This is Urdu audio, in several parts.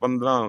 15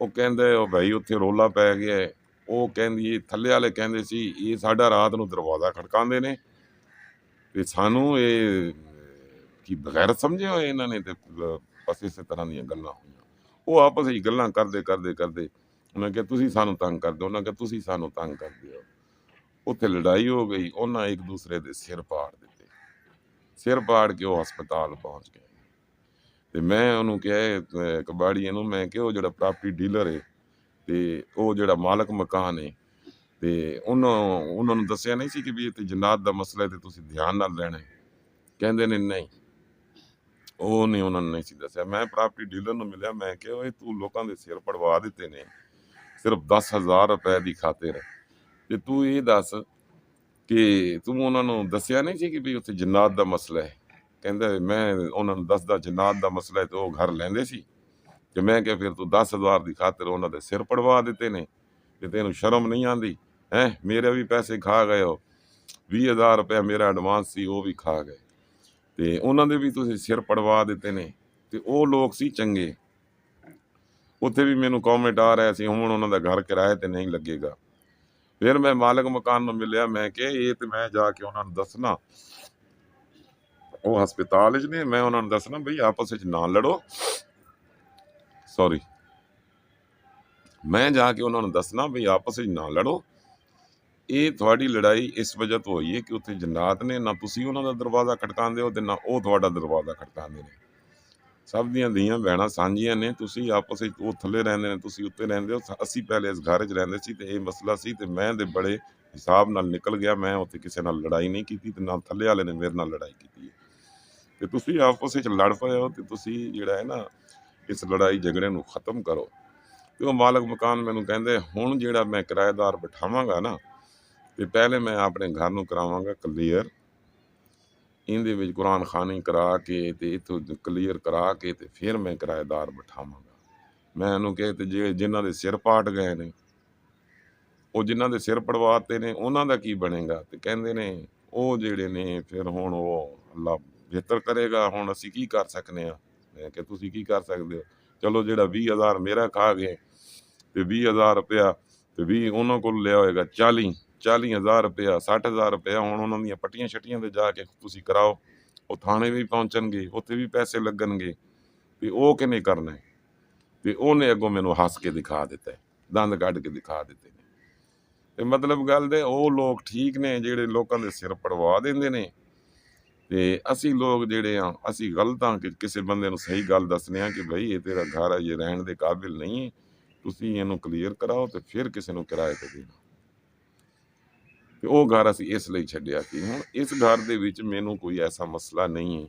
ਉਹ ਕਹਿੰਦੇ ਉਹ ਭਾਈ ਉੱਥੇ ਰੋਲਾ ਪੈ ਗਿਆ ਹੈ। ਉਹ ਕਹਿੰਦੀ ਥੱਲੇ ਵਾਲੇ ਕਹਿੰਦੇ ਸੀ ਇਹ ਸਾਡਾ ਰਾਤ ਨੂੰ ਦਰਵਾਜ਼ਾ ਖੜਕਾਉਂਦੇ ਨੇ, ਤੇ ਸਾਨੂੰ ਇਹ ਕੀ ਬਗੈਰ ਸਮਝੇ ਹੋਏ ਇਹਨਾਂ ਨੇ। ਤੇ ਬਸ ਇਸੇ ਤਰ੍ਹਾਂ ਦੀਆਂ ਗੱਲਾਂ ਹੋਈਆਂ। ਉਹ ਆਪਸ ਵਿੱਚ ਗੱਲਾਂ ਕਰਦੇ ਕਰਦੇ ਕਰਦੇ ਉਹਨਾਂ ਕਿਹਾ ਤੁਸੀਂ ਸਾਨੂੰ ਤੰਗ ਕਰਦੇ ਹੋ, ਉਹਨਾਂ ਕਿਹਾ ਤੁਸੀਂ ਸਾਨੂੰ ਤੰਗ ਕਰਦੇ ਹੋ। ਉੱਥੇ ਲੜਾਈ ਹੋ ਗਈ, ਉਹਨਾਂ ਇੱਕ ਦੂਸਰੇ ਦੇ ਸਿਰ ਪਾੜ ਦਿੱਤੇ। ਸਿਰ ਪਾੜ ਕੇ ਉਹ ਹਸਪਤਾਲ ਪਹੁੰਚ ਗਏ। ਤੇ ਮੈਂ ਉਹਨੂੰ ਕਿਹਾ ਕਬਾੜੀਏ ਨੂੰ, ਮੈਂ ਕਿਹਾ ਉਹ ਜਿਹੜਾ ਪ੍ਰਾਪਰਟੀ ਡੀਲਰ ਹੈ ਤੇ ਉਹ ਜਿਹੜਾ ਮਾਲਕ ਮਕਾਨ ਹੈ, ਤੇ ਉਹਨਾਂ ਨੂੰ ਦੱਸਿਆ ਨਹੀਂ ਸੀ ਕਿ ਵੀ ਇੱਥੇ ਜਨਾਤ ਦਾ ਮਸਲਾ ਹੈ ਤੇ ਤੁਸੀਂ ਧਿਆਨ ਨਾਲ ਰਹਿਣਾ ਹੈ। ਕਹਿੰਦੇ ਨੇ ਨਹੀਂ, ਉਹ ਨਹੀਂ, ਉਹਨਾਂ ਨੂੰ ਨਹੀਂ ਸੀ ਦੱਸਿਆ। ਮੈਂ ਪ੍ਰਾਪਰਟੀ ਡੀਲਰ ਨੂੰ ਮਿਲਿਆ, ਮੈਂ ਕਿਹਾ ਓਏ ਤੂੰ ਲੋਕਾਂ ਦੇ ਸਿਰ ਪੜਵਾ ਦਿੱਤੇ ਨੇ ਸਿਰਫ 10,000 ਰੁਪਏ ਦੀ ਖਾਤਰ, ਤੇ ਤੂੰ ਇਹ ਦੱਸ ਕਿ ਤੂੰ ਉਹਨਾਂ ਨੂੰ ਦੱਸਿਆ ਨਹੀਂ ਸੀ ਕਿ ਵੀ ਉੱਥੇ ਜਨਾਤ ਦਾ ਮਸਲਾ ਹੈ। ਕਹਿੰਦਾ ਮੈਂ ਉਹਨਾਂ ਨੂੰ ਦੱਸਦਾ ਜਨਾਤ ਦਾ ਮਸਲਾ ਹੈ ਤੇ ਉਹ ਘਰ ਲੈਂਦੇ ਸੀ। کہ میں کہ پھر تو 10,000 ਦੀ ਖਾਤਰ ਉਹਨਾਂ ਦੇ ਸਿਰ ਪੜਵਾ ਦਿੱਤੇ ਨੇ ਤੇ ਤੈਨੂੰ ਸ਼ਰਮ ਨਹੀਂ ਆਉਂਦੀ ਹੈ? ਮੇਰੇ ਵੀ ਪੈਸੇ ਖਾ ਗਏ ਹੋ, 20,000 ਰੁਪਇਆ ਮੇਰਾ ਐਡਵਾਂਸ ਸੀ ਉਹ ਵੀ ਖਾ ਗਏ, ਤੇ ਉਹਨਾਂ ਦੇ ਵੀ ਤੁਸੀਂ ਸਿਰ ਪੜਵਾ ਦਿੱਤੇ ਨੇ। ਤੇ ਉਹ ਲੋਕ ਸੀ ਚੰਗੇ। ਉੱਥੇ ਵੀ ਮੈਨੂੰ ਕਮੈਂਟ ਆ ਰਿਹਾ ਸੀ ਹੁਣ ਉਹਨਾਂ ਦਾ ਘਰ ਕਿਰਾਏ ਤੇ ਨਹੀਂ ਲੱਗੇਗਾ। ਫਿਰ ਮੈਂ ਮਾਲਕ ਮਕਾਨ ਨੂੰ ਮਿਲਿਆ, ਮੈਂ ਕਿਹਾ ਇਹ ਤੇ ਮੈਂ ਜਾ ਕੇ ਉਹਨਾਂ ਨੂੰ ਦੱਸਣਾ, ਉਹ ਹਸਪਤਾਲ 'ਚ ਨੇ, ਮੈਂ ਉਹਨਾਂ ਨੂੰ ਦੱਸਣਾ ਬਈ ਆਪਸ ਵਿੱਚ ਨਾ ਲੜੋ, ਸੌਰੀ, ਮੈਂ ਜਾ ਕੇ ਉਹਨਾਂ ਨੂੰ ਦੱਸਣਾ ਬਈ ਆਪਸ ਵਿੱਚ ਨਾ ਲੜੋ, ਇਹ ਤੁਹਾਡੀ ਲੜਾਈ ਇਸ ਵਜ੍ਹਾ ਤੋਂ ਹੋਈ ਹੈ ਕਿ ਉੱਥੇ ਜਨਾਤ ਨੇ, ਨਾ ਤੁਸੀਂ ਉਹਨਾਂ ਦਾ ਦਰਵਾਜ਼ਾ ਖਟਕਾਉਂਦੇ ਹੋ ਤੇ ਨਾ ਉਹ ਤੁਹਾਡਾ ਦਰਵਾਜ਼ਾ ਖਟਕਾਉਂਦੇ ਨੇ। ਸਭ ਦੀਆਂ ਧੀਆਂ ਭੈਣਾਂ ਸਾਂਝੀਆਂ ਨੇ, ਤੁਸੀਂ ਆਪਸ ਵਿੱਚ, ਉਹ ਥੱਲੇ ਰਹਿੰਦੇ ਨੇ ਤੁਸੀਂ ਉੱਤੇ ਰਹਿੰਦੇ ਹੋ। ਅਸੀਂ ਪਹਿਲੇ ਇਸ ਘਰ 'ਚ ਰਹਿੰਦੇ ਸੀ ਤੇ ਇਹ ਮਸਲਾ ਸੀ ਤੇ ਮੈਂ ਦੇ ਬੜੇ ਹਿਸਾਬ ਨਾਲ ਨਿਕਲ ਗਿਆ। ਮੈਂ ਉੱਥੇ ਕਿਸੇ ਨਾਲ ਲੜਾਈ ਨਹੀਂ ਕੀਤੀ ਤੇ ਨਾ ਥੱਲੇ ਵਾਲੇ ਨੇ ਮੇਰੇ ਨਾਲ ਲੜਾਈ ਕੀਤੀ ਹੈ। ਤੇ ਤੁਸੀਂ ਆਪਸ ਵਿੱਚ ਲੜ ਪਏ ਹੋ ਤੇ ਤੁਸੀਂ ਜਿਹੜਾ ਹੈ ਨਾ ਇਸ ਲੜਾਈ ਝਗੜੇ ਨੂੰ ਖਤਮ ਕਰੋ। ਤੇ ਉਹ ਮਾਲਕ ਮਕਾਨ ਮੈਨੂੰ ਕਹਿੰਦੇ ਹੁਣ ਜਿਹੜਾ ਮੈਂ ਕਿਰਾਏਦਾਰ ਬਿਠਾਵਾਂਗਾ ਨਾ ਤੇ ਪਹਿਲੇ ਮੈਂ ਆਪਣੇ ਘਰ ਨੂੰ ਕਰਾਵਾਂਗਾ ਕਲੀਅਰ, ਇਹਦੇ ਵਿੱਚ ਕੁਰਾਨ ਖਾਨੀ ਕਰਾ ਕੇ ਤੇ ਇੱਥੋਂ ਕਲੀਅਰ ਕਰਾ ਕੇ ਤੇ ਫਿਰ ਮੈਂ ਕਿਰਾਏਦਾਰ ਬਿਠਾਵਾਂਗਾ। ਮੈਂ ਇਹਨੂੰ ਕਹੇ ਤੇ ਜੇ ਜਿਨ੍ਹਾਂ ਦੇ ਸਿਰ ਪਾਟ ਗਏ ਨੇ, ਉਹ ਜਿਨ੍ਹਾਂ ਦੇ ਸਿਰ ਪੜਵਾਤੇ ਨੇ ਉਹਨਾਂ ਦਾ ਕੀ ਬਣੇਗਾ? ਤੇ ਕਹਿੰਦੇ ਨੇ ਉਹ ਜਿਹੜੇ ਨੇ ਫਿਰ ਹੁਣ ਉਹ ਅੱਲਾ ਬਿਹਤਰ ਕਰੇਗਾ, ਹੁਣ ਅਸੀਂ ਕੀ ਕਰ ਸਕਦੇ ਹਾਂ? ਮੈਂ ਕਿਹਾ ਤੁਸੀਂ ਕੀ ਕਰ ਸਕਦੇ ਹੋ? ਚਲੋ ਜਿਹੜਾ 20,000 ਮੇਰਾ ਖਾ ਗਏ ਤੇ 20,000 ਰੁਪਇਆ ਤੇ 20 ਉਹਨਾਂ ਕੋਲ ਲਿਆ ਹੋਏਗਾ, 40,000 ਰੁਪਇਆ, 60,000 ਰੁਪਇਆ ਹੁਣ ਉਹਨਾਂ ਦੀਆਂ ਪੱਟੀਆਂ ਛੱਟੀਆਂ ਤੇ ਜਾ ਕੇ ਤੁਸੀਂ ਕਰਾਓ। ਉਹ ਥਾਣੇ ਵੀ ਪਹੁੰਚਣਗੇ, ਉੱਥੇ ਵੀ ਪੈਸੇ ਲੱਗਣਗੇ ਤੇ ਉਹ ਕਿਹਨੇ ਕਰਨਾ ਹੈ? ਤੇ ਉਹਨੇ ਅੱਗੋਂ ਮੈਨੂੰ ਹੱਸ ਕੇ ਦਿਖਾ ਦਿੱਤਾ, ਦੰਦ ਕੱਢ ਕੇ ਦਿਖਾ ਦਿੱਤੇ ਨੇ। ਤੇ ਮਤਲਬ ਗੱਲ ਦੇ ਉਹ ਲੋਕ ਠੀਕ ਨੇ ਜਿਹੜੇ ਲੋਕਾਂ ਦੇ ਸਿਰ ਪੜਵਾ ਦਿੰਦੇ ਨੇ, ਤੇ ਅਸੀਂ ਲੋਕ ਜਿਹੜੇ ਆ ਅਸੀਂ ਗਲਤ ਹਾਂ ਕਿ ਕਿਸੇ ਬੰਦੇ ਨੂੰ ਸਹੀ ਗੱਲ ਦੱਸਦੇ ਹਾਂ ਕਿ ਭਾਈ ਇਹ ਤੇਰਾ ਘਰ ਹੈ, ਇਹ ਰਹਿਣ ਦੇ ਕਾਬਿਲ ਨਹੀਂ ਹੈ, ਤੁਸੀਂ ਇਹਨੂੰ ਕਲੀਅਰ ਕਰਾਓ ਤੇ ਫਿਰ ਕਿਸੇ ਨੂੰ ਕਿਰਾਏ ਤੇ ਦੇਣਾ। ਤੇ ਉਹ ਘਰ ਅਸੀਂ ਇਸ ਲਈ ਛੱਡਿਆ ਕਿ ਹੁਣ ਇਸ ਘਰ ਦੇ ਵਿੱਚ ਮੈਨੂੰ ਕੋਈ ਐਸਾ ਮਸਲਾ ਨਹੀਂ ਹੈ।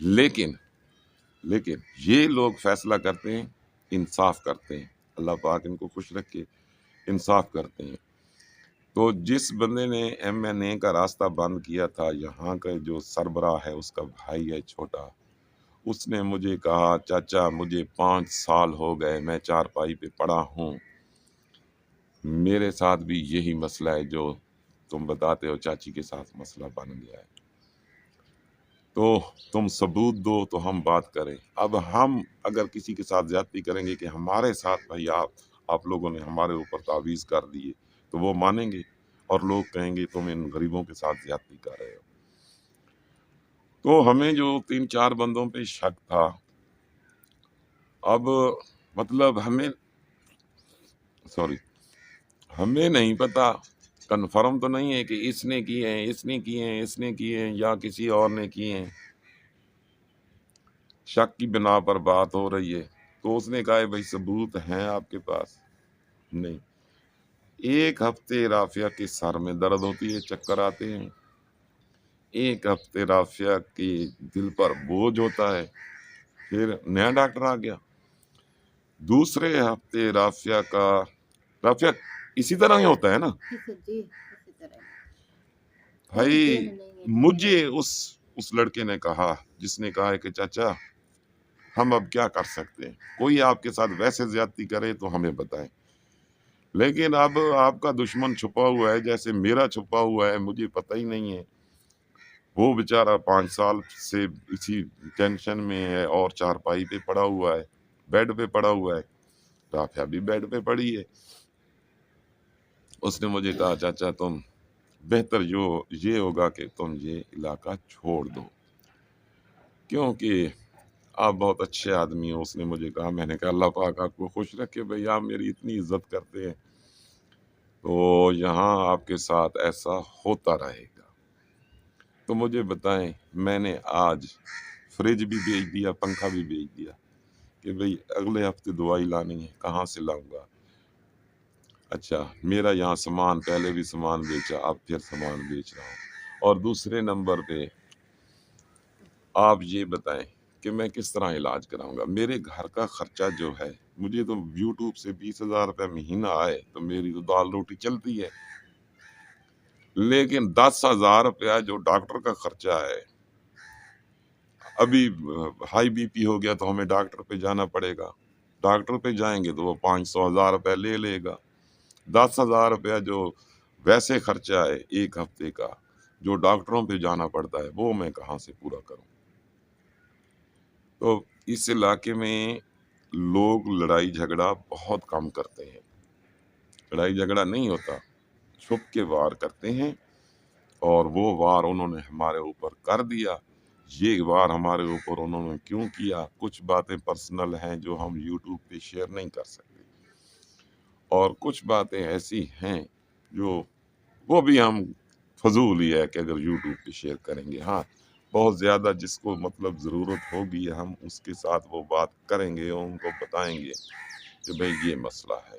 لیکن لیکن یہ لوگ فیصلہ کرتے ہیں، انصاف کرتے ہیں، اللہ پاک ان کو خوش رکھے، انصاف کرتے ہیں۔ تو جس بندے نے ایم این اے کا راستہ بند کیا تھا، یہاں کا جو سربراہ ہے اس کا بھائی ہے چھوٹا، اس نے مجھے کہا چاچا مجھے 5 سال ہو گئے میں چارپائی پہ پڑا ہوں، میرے ساتھ بھی یہی مسئلہ ہے جو تم بتاتے ہو چاچی کے ساتھ مسئلہ بن گیا ہے، تو تم ثبوت دو تو ہم بات کریں۔ اب ہم اگر کسی کے ساتھ زیادتی کریں گے کہ ہمارے ساتھ بھائی آپ لوگوں نے ہمارے اوپر تعویذ کر دیے، تو وہ مانیں گے اور لوگ کہیں گے تم ان غریبوں کے ساتھ زیادتی کر رہے ہو۔ تو ہمیں جو 3-4 بندوں پہ شک تھا، اب مطلب ہمیں نہیں پتا، کنفرم تو نہیں ہے کہ اس نے کیے ہیں، اس نے کیے ہیں، اس نے کیے ہیں یا کسی اور نے کیے ہیں، شک کی بنا پر بات ہو رہی ہے۔ تو اس نے کہا بھائی ثبوت ہیں آپ کے پاس؟ نہیں۔ ایک ہفتے رافیہ کے سر میں درد ہوتی ہے، چکر آتے ہیں، ایک ہفتے رافیہ کے دل پر بوجھ ہوتا ہے، پھر نیا ڈاکٹر آ گیا، دوسرے ہفتے رافیہ اسی طرح ہی ہوتا ہے نا بھائی۔ مجھے اس لڑکے نے کہا، جس نے کہا ہے کہ چاچا ہم اب کیا کر سکتے ہیں، کوئی آپ کے ساتھ ویسے زیادتی کرے تو ہمیں بتائیں، لیکن اب آپ کا دشمن چھپا ہوا ہے جیسے میرا چھپا ہوا ہے، مجھے پتہ ہی نہیں ہے۔ وہ بیچارہ 5 سال سے اسی ٹینشن میں ہے اور چارپائی پہ پڑا ہوا ہے، بیڈ پہ پڑا ہوا ہے، رافیہ بھی بیڈ پہ پڑی ہے۔ اس نے مجھے کہا چاچا تم بہتر یہ ہوگا کہ تم یہ علاقہ چھوڑ دو، کیونکہ آپ بہت اچھے آدمی ہو۔ اس نے مجھے کہا، میں نے کہا اللہ پاک آپ کو خوش رکھے بھائی، آپ میری اتنی عزت کرتے ہیں تو یہاں آپ کے ساتھ ایسا ہوتا رہے گا۔ تو مجھے بتائیں، میں نے آج فریج بھی بیچ دیا، پنکھا بھی بیچ دیا کہ بھئی اگلے ہفتے دوائی لانی ہے، کہاں سے لاؤں گا؟ اچھا میرا یہاں سامان، پہلے بھی سامان بیچا، اب پھر سامان بیچ رہا ہوں، اور دوسرے نمبر پہ آپ یہ بتائیں کہ میں کس طرح علاج کراؤں گا؟ میرے گھر کا خرچہ جو ہے، مجھے تو یوٹیوب سے 20,000 روپے مہینہ آئے تو میری تو دال روٹی چلتی ہے، لیکن 10,000 روپیہ جو ڈاکٹر کا خرچہ ہے، ابھی ہائی بی پی ہو گیا تو ہمیں ڈاکٹر پہ جانا پڑے گا، ڈاکٹر پہ جائیں گے تو وہ 500,000 روپے لے گا، 10,000 روپیہ جو ویسے خرچہ ہے ایک ہفتے کا جو ڈاکٹروں پہ جانا پڑتا ہے، وہ میں کہاں سے پورا کروں؟ تو اس علاقے میں لوگ لڑائی جھگڑا بہت کم کرتے ہیں، لڑائی جھگڑا نہیں ہوتا، چھپ کے وار کرتے ہیں، اور وہ وار انہوں نے ہمارے اوپر کر دیا۔ یہ وار ہمارے اوپر انہوں نے کیوں کیا؟ کچھ باتیں پرسنل ہیں جو ہم یوٹیوب پہ شیئر نہیں کر سکتے، اور کچھ باتیں ایسی ہیں جو وہ بھی ہم فضول ہی ہے کہ اگر یوٹیوب پہ شیئر کریں گے۔ ہاں بہت زیادہ جس کو مطلب ضرورت ہوگی ہم اس کے ساتھ وہ بات کریں گے اور ان کو بتائیں گے کہ بھئی یہ مسئلہ ہے۔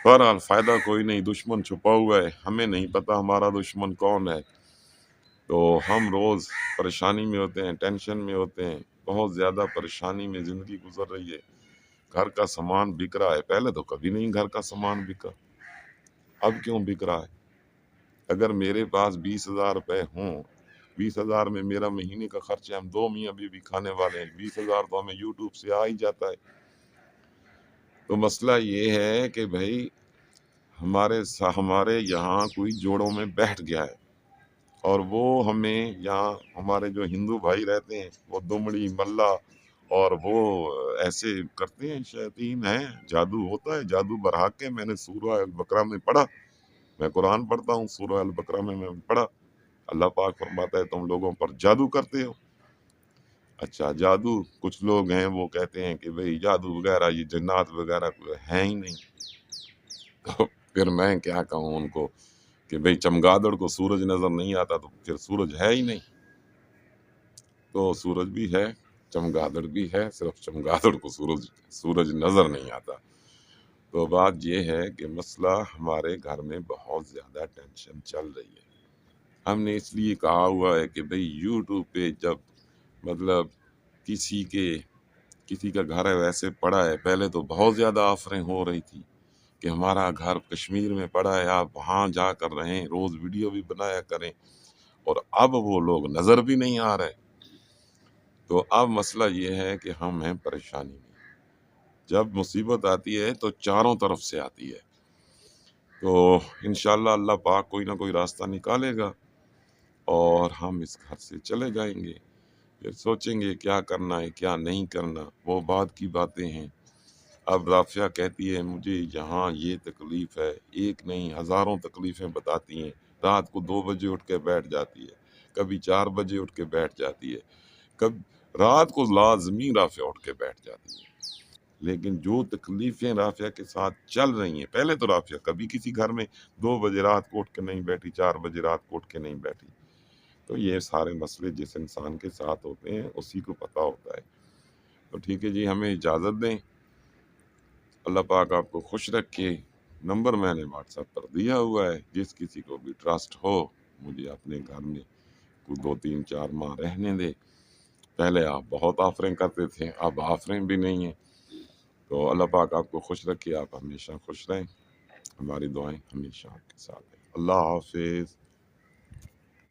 بہرحال فائدہ کوئی نہیں، دشمن چھپا ہوا ہے، ہمیں نہیں پتا ہمارا دشمن کون ہے، تو ہم روز پریشانی میں ہوتے ہیں، ٹینشن میں ہوتے ہیں، بہت زیادہ پریشانی میں زندگی گزر رہی ہے۔ گھر کا سامان بک رہا ہے، پہلے تو کبھی نہیں گھر کا سامان بکا، اب کیوں بک رہا ہے؟ اگر میرے پاس 20,000 روپے ہوں، 20,000 میں میرا مہینے کا خرچ ہے، ہم 2 میاں بیوی کھانے والے ہیں، 20,000 تو ہمیں یوٹیوب سے آ ہی جاتا ہے۔ تو مسئلہ یہ ہے کہ بھائی ہمارے یہاں کوئی جوڑوں میں بیٹھ گیا ہے، اور وہ ہمیں یہاں ہمارے جو ہندو بھائی رہتے ہیں وہ دمڑی ملا اور وہ ایسے کرتے ہیں، شیاطین ہیں، جادو ہوتا ہے، جادو برحق کے۔ میں نے سورہ البقرہ میں پڑھا، میں قرآن پڑھتا ہوں، سورہ البقرہ میں پڑھا، اللہ پاک فرماتا ہے تم لوگوں پر جادو کرتے ہو۔ اچھا جادو، کچھ لوگ ہیں وہ کہتے ہیں کہ بھئی جادو وغیرہ یہ جنات وغیرہ ہے ہی نہیں، تو پھر میں کیا کہوں ان کو کہ بھئی چمگادڑ کو سورج نظر نہیں آتا تو پھر سورج ہے ہی نہیں، تو سورج بھی ہے، چمگادڑ بھی ہے، صرف چمگادڑ کو سورج نظر نہیں آتا۔ تو بات یہ ہے کہ مسئلہ ہمارے گھر میں بہت زیادہ ٹینشن چل رہی ہے۔ ہم نے اس لیے کہا ہوا ہے کہ بھئی یوٹیوب پہ جب مطلب کسی کا گھر ہے ویسے پڑا ہے، پہلے تو بہت زیادہ آفریں ہو رہی تھی کہ ہمارا گھر کشمیر میں پڑا ہے، آپ وہاں جا کر رہیں، روز ویڈیو بھی بنایا کریں، اور اب وہ لوگ نظر بھی نہیں آ رہے۔ تو اب مسئلہ یہ ہے کہ ہم ہیں پریشانی میں، جب مصیبت آتی ہے تو چاروں طرف سے آتی ہے، تو انشاءاللہ اللہ پاک کوئی نہ کوئی راستہ نکالے گا اور ہم اس گھر سے چلے جائیں گے، پھر سوچیں گے کیا کرنا ہے کیا نہیں کرنا، وہ بعد کی باتیں ہیں۔ اب رافعہ کہتی ہے مجھے یہاں یہ تکلیف ہے، ایک نہیں ہزاروں تکلیفیں بتاتی ہیں، رات کو 2 بجے اٹھ کے بیٹھ جاتی ہے، کبھی 4 بجے اٹھ کے بیٹھ جاتی ہے، کب رات کو لازمی رافعہ اٹھ کے بیٹھ جاتی ہے۔ لیکن جو تکلیفیں رافعہ کے ساتھ چل رہی ہیں، پہلے تو رافعہ کبھی کسی گھر میں 2 بجے رات کو اٹھ کے نہیں بیٹھی، 4 بجے رات کو اٹھ کے نہیں بیٹھی، تو یہ سارے مسئلے جس انسان کے ساتھ ہوتے ہیں اسی کو پتہ ہوتا ہے۔ تو ٹھیک ہے جی، ہمیں اجازت دیں، اللہ پاک آپ کو خوش رکھے۔ نمبر میں نے واٹس ایپ پر دیا ہوا ہے، جس کسی کو بھی ٹرسٹ ہو مجھے اپنے گھر میں کوئی 2 3 4 ماہ رہنے دے۔ پہلے آپ بہت آفریں کرتے تھے، اب آفریں بھی نہیں ہیں، تو اللہ پاک آپ کو خوش رکھے، آپ ہمیشہ خوش رہیں، ہماری دعائیں ہمیشہ آپ کے ساتھ ہیں۔ اللہ حافظ۔